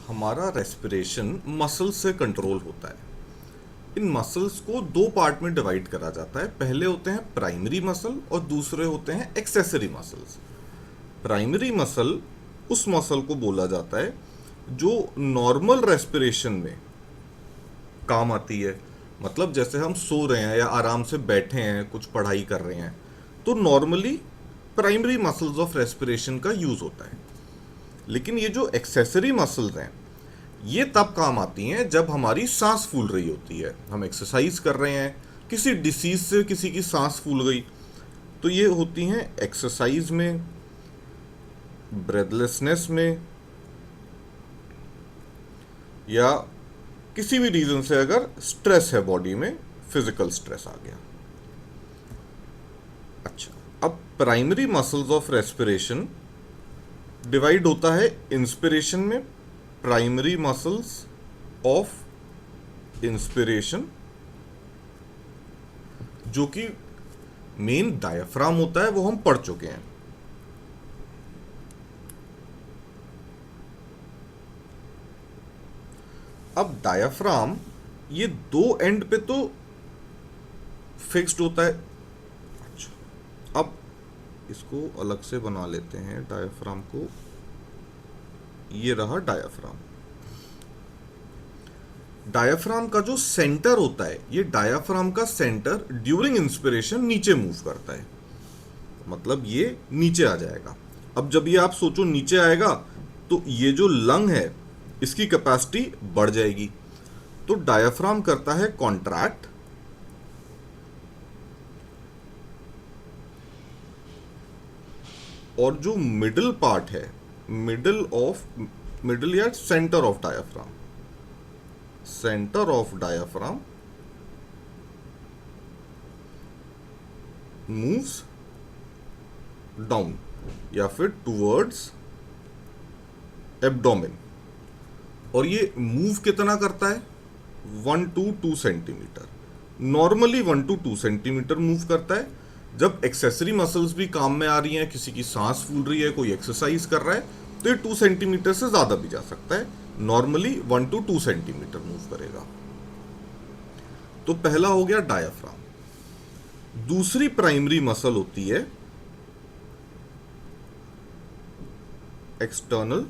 हमारा respiration muscle से control होता है। इन मसल्स को दो पार्ट में डिवाइड करा जाता है। पहले होते हैं प्राइमरी मसल और दूसरे होते हैं एक्सेसरी मसल्स। प्राइमरी मसल उस मसल को बोला जाता है जो नॉर्मल रेस्पिरेशन में काम आती है। मतलब जैसे हम सो रहे हैं या आराम से बैठे हैं, कुछ पढ़ाई कर रहे हैं, तो normally primary muscles of respiration का यूज होता है। लेकिन ये जो एक्सेसरी मसल्स हैं ये तब काम आती हैं जब हमारी सांस फूल रही होती है। हम एक्सरसाइज कर रहे हैं, किसी डिसीज से किसी की सांस फूल गई, तो ये होती हैं एक्सरसाइज में, ब्रेथलेसनेस में, या किसी भी रीजन से अगर स्ट्रेस है बॉडी में, फिजिकल स्ट्रेस आ गया। अच्छा, अब primary muscles of respiration divide होता है इंस्पिरेशन में। प्राइमरी मसल्स ऑफ इंस्पिरेशन, जो कि मेन डायफ्राम होता है, वो हम पढ़ चुके हैं। अब डायफ्राम ये दो एंड पे तो फिक्स्ड होता है। अच्छा, अब इसको अलग से बना लेते हैं डायफ्राम को। ये रहा डायफ्राम। डायफ्राम का जो सेंटर होता है, ये डायफ्राम का सेंटर ड्यूरिंग इंस्पिरेशन नीचे मूव करता है। मतलब ये नीचे आ जाएगा। अब जब ये आप सोचो नीचे आएगा तो ये जो लंग है इसकी कैपेसिटी बढ़ जाएगी। तो डायफ्राम करता है कॉन्ट्रैक्ट, और जो मिडिल पार्ट है, मिडिल या centre of diaphragm, centre of diaphragm moves down या फिर टुवर्ड्स एब्डोमेन। और ये मूव कितना करता है? 1 to 2 centimetre. Normally 1 to 2 centimetre move करता है। जब एक्सेसरी मसल्स भी काम में आ रही हैं, किसी की सांस फूल रही है, कोई एक्सरसाइज कर रहा है, तो ये 2 सेंटीमीटर से ज्यादा भी जा सकता है। नॉर्मली 1 to 2 सेंटीमीटर मूव करेगा। तो पहला हो गया डायफ्राम। दूसरी प्राइमरी मसल होती है एक्सटर्नल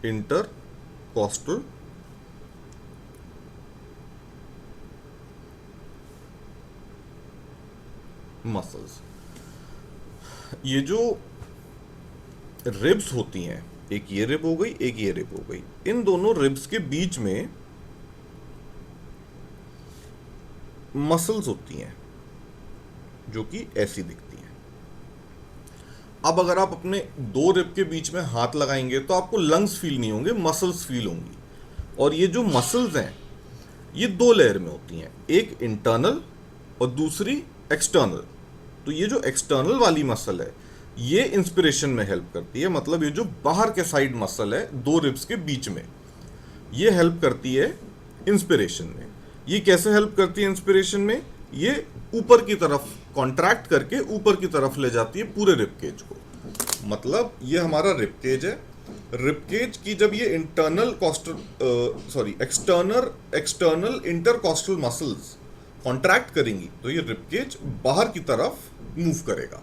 इंटरकॉस्टल मसल्स। ये जो रिब्स होती हैं, एक ये रिब हो गई, एक ये रिब हो गई, इन दोनों रिब्स के बीच में मसल्स होती हैं जो कि ऐसी दिखती हैं। अब अगर आप अपने दो रिब के बीच में हाथ लगाएंगे तो आपको लंग्स फील नहीं होंगे, मसल्स फील होंगी। और ये जो मसल्स हैं ये दो लेयर में होती हैं, एक इंटरनल और दूसरी एक्सटर्नल। तो ये जो एक्सटर्नल वाली मसल है ये इंस्पिरेशन में हेल्प करती है। मतलब ये जो बाहर के साइड मसल है दो रिब्स के बीच में, ये हेल्प करती है इंस्पिरेशन में। ये कैसे हेल्प करती है इंस्पिरेशन में? ये ऊपर की तरफ कॉन्ट्रैक्ट करके ऊपर की तरफ ले जाती है पूरे रिब केज को। मतलब ये हमारा रिब केज है। रिब केज की जब ये एक्सटर्नल इंटरकॉस्टल मसल्स कॉन्ट्रैक्ट करेंगी तो ये रिब केज बाहर की तरफ मूव करेगा।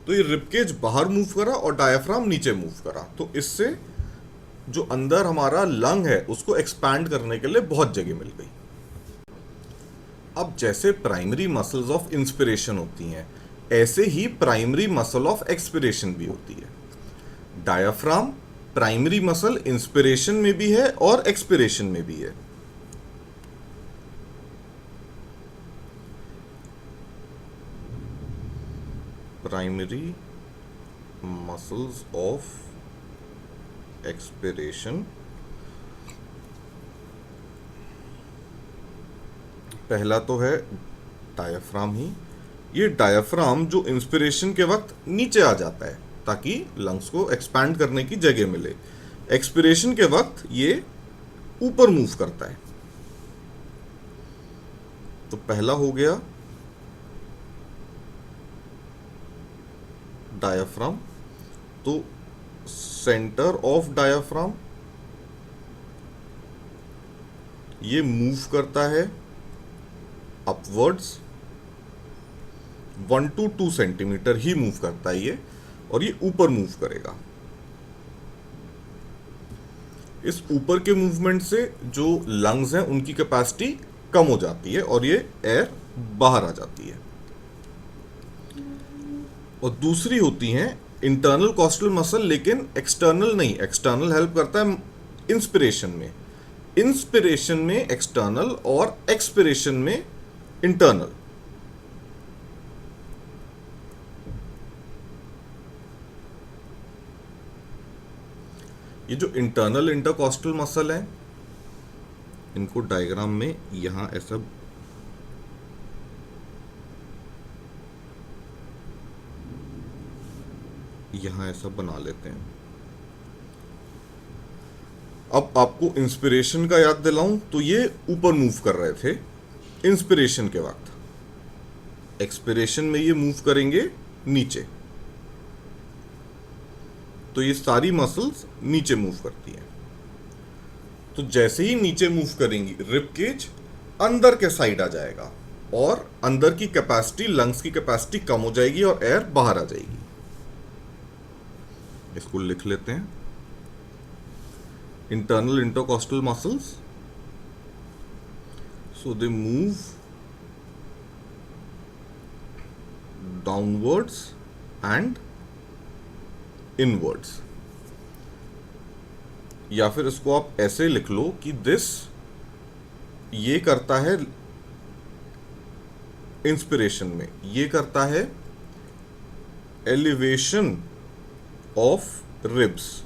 तो ये रिब केज बाहर मूव करा और डायफ्राम नीचे मूव करा, तो इससे जो अंदर हमारा लंग है उसको एक्सपैंड करने के लिए बहुत जगह मिल गई। अब जैसे प्राइमरी मसल्स ऑफ इंस्पिरेशन होती हैं, ऐसे ही प्राइमरी मसल ऑफ एक्सपिरेशन भी होती है। डायफ्राम प्राइमरी मसल इंस्पिरेशन में भी है और एक्सपिरेशन में भी है। प्राइमरी मसल्स ऑफ एक्सपिरेशन, पहला तो है डायफ्राम ही। ये डायफ्राम जो इंस्पिरेशन के वक्त नीचे आ जाता है ताकि लंग्स को एक्सपैंड करने की जगह मिले। एक्सपिरेशन के वक्त ये ऊपर मूव करता है। तो पहला हो गया डायफ्राम। तो सेंटर ऑफ डायाफ्राम ये मूव करता है upwards 1 to 2 centimetre he move करता है ये, और ये ऊपर मूव करेगा। इस ऊपर के मूवमेंट से जो लंग्स हैं उनकी कैपेसिटी कम हो जाती है और ये एयर बाहर आ जाती है। और दूसरी होती है इंटरनल कॉस्टल मसल, लेकिन एक्सटर्नल नहीं। एक्सटर्नल हेल्प करता है इंस्पिरेशन में, इंस्पिरेशन में एक्सटर्नल और एक्सपिरेशन में इंटरनल। ये जो इंटरनल इंटरकॉस्टल मसल है, इनको डायग्राम में यहां ऐसा बना लेते हैं। अब आपको इंस्पिरेशन का याद दिलाऊं तो ये ऊपर मूव कर रहे थे इंस्पिरेशन के वक्त, एक्सपिरेशन में ये मूव करेंगे नीचे। तो ये सारी मसल्स नीचे मूव करती हैं। तो जैसे ही नीचे मूव करेंगी, रिब केज अंदर के साइड आ जाएगा और अंदर की कैपेसिटी, लंग्स की कैपेसिटी कम हो जाएगी और एयर बाहर आ जाएगी। इसको लिख लेते हैं। Internal intercostal muscles, so they move downwards and inwards, या फिर इसको आप ऐसे लिख लो कि दिस ये करता है इंस्पिरेशन में, ये करता है एलिवेशन ऑफ रिब्स,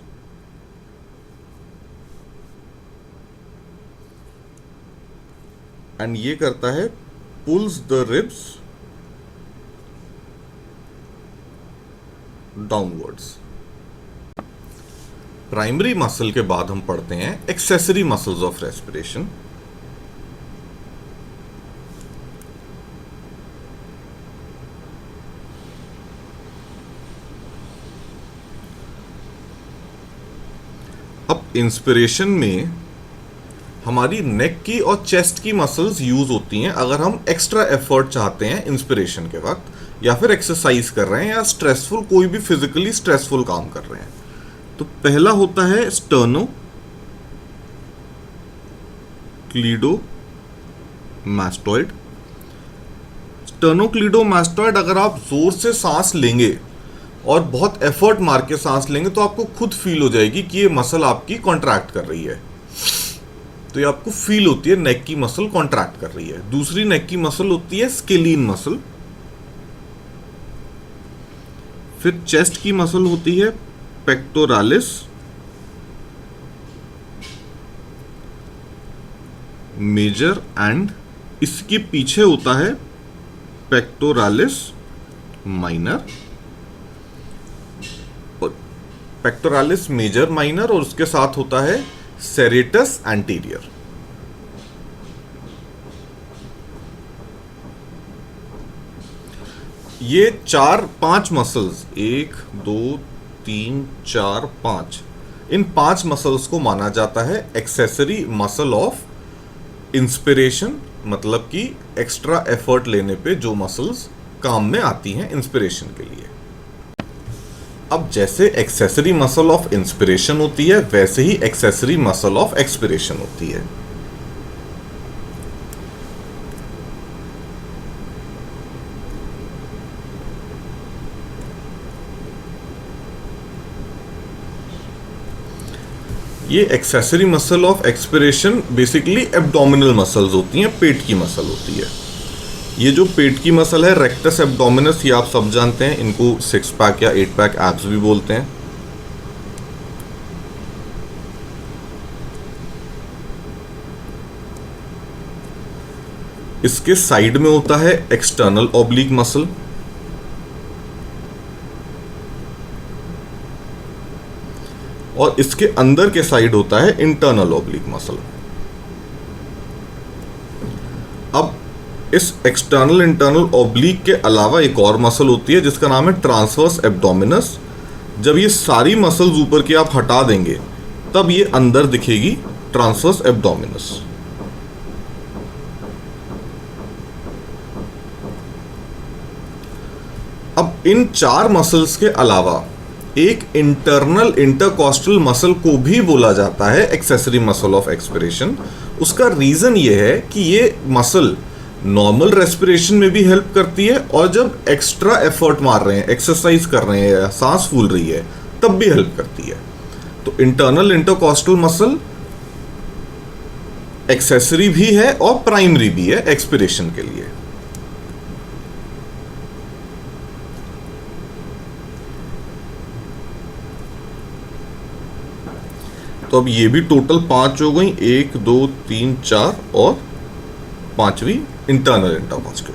एंड ये करता है pulls the ribs downwards. Primary muscle के बाद हम पढ़ते हैं एक्सेसरी मसल्स ऑफ रेस्पिरेशन। अब इंस्पिरेशन में हमारी नेक की और चेस्ट की मसल्स यूज होती हैं अगर हम एक्स्ट्रा एफर्ट चाहते हैं इंस्पिरेशन के वक्त, या फिर एक्सरसाइज कर रहे हैं या स्ट्रेसफुल, कोई भी फिजिकली स्ट्रेसफुल काम कर रहे हैं। तो पहला होता है स्टर्नो क्लीडोमास्टॉइड। स्टर्नोक्लीडोमास्टॉइड अगर आप जोर से सांस लेंगे और बहुत एफर्ट मार के सांस लेंगे तो आपको खुद फील हो जाएगी कि ये मसल आपकी कॉन्ट्रैक्ट कर रही है। तो ये आपको फील होती है नेक की मसल कॉन्ट्रैक्ट कर रही है। दूसरी नेक की मसल होती है स्केलीन मसल। फिर चेस्ट की मसल होती है पेक्टोरालिस मेजर, एंड इसके पीछे होता है pectoralis minor. Pectoralis major, minor, और उसके साथ होता है सेरेटस एंटीरियर। ये 4-5 मसल्स, 1 2 3 4 5, इन 5 मसल्स को माना जाता है एक्सेसरी मसल ऑफ इंस्पिरेशन, मतलब कि एक्स्ट्रा एफर्ट लेने पे जो मसल्स काम में आती हैं इंस्पिरेशन के लिए। अब जैसे एक्सेसरी मसल ऑफ इंस्पिरेशन होती है, वैसे ही एक्सेसरी मसल ऑफ एक्सपिरेशन होती है। ये accessory muscle of expiration basically abdominal muscles होती हैं, पेट की मसल होती है। ये जो पेट की मसल है रेक्टस एब्डोमिनस, ये आप सब जानते हैं, इनको 6 पैक या 8 पैक एब्स भी बोलते हैं। इसके साइड में होता है एक्सटर्नल ऑब्लिक मसल, और इसके अंदर के साइड होता है इंटरनल ऑब्लिक मसल। अब इस एक्सटर्नल इंटरनल ऑब्लिक के अलावा एक और मसल होती है जिसका नाम है ट्रांसवर्स एब्डोमिनस, जब ये सारी मसल्स ऊपर की आप हटा देंगे तब ये अंदर दिखेगी ट्रांसवर्स एब्डोमिनस। अब इन 4 मसल्स के अलावा एक इंटरनल इंटरकॉस्टल मसल को भी बोला जाता है एक्सेसरी मसल ऑफ एक्सपिरेशन। उसका रीजन ये है कि ये मसल नॉर्मल रेस्पिरेशन में भी हेल्प करती है और जब एक्स्ट्रा एफर्ट मार रहे हैं, एक्सरसाइज कर रहे हैं या सांस फूल रही है तब भी हेल्प करती है। तो इंटरनल इंटरकॉस्टल मसल एक्सेसरी भी है और प्राइमरी भी है एक्सपिरेशन के लिए। तो अब ये भी टोटल 5 हो गई, 1 2 3 4 और 5वीं इंटरनल इंटरकॉस्टल।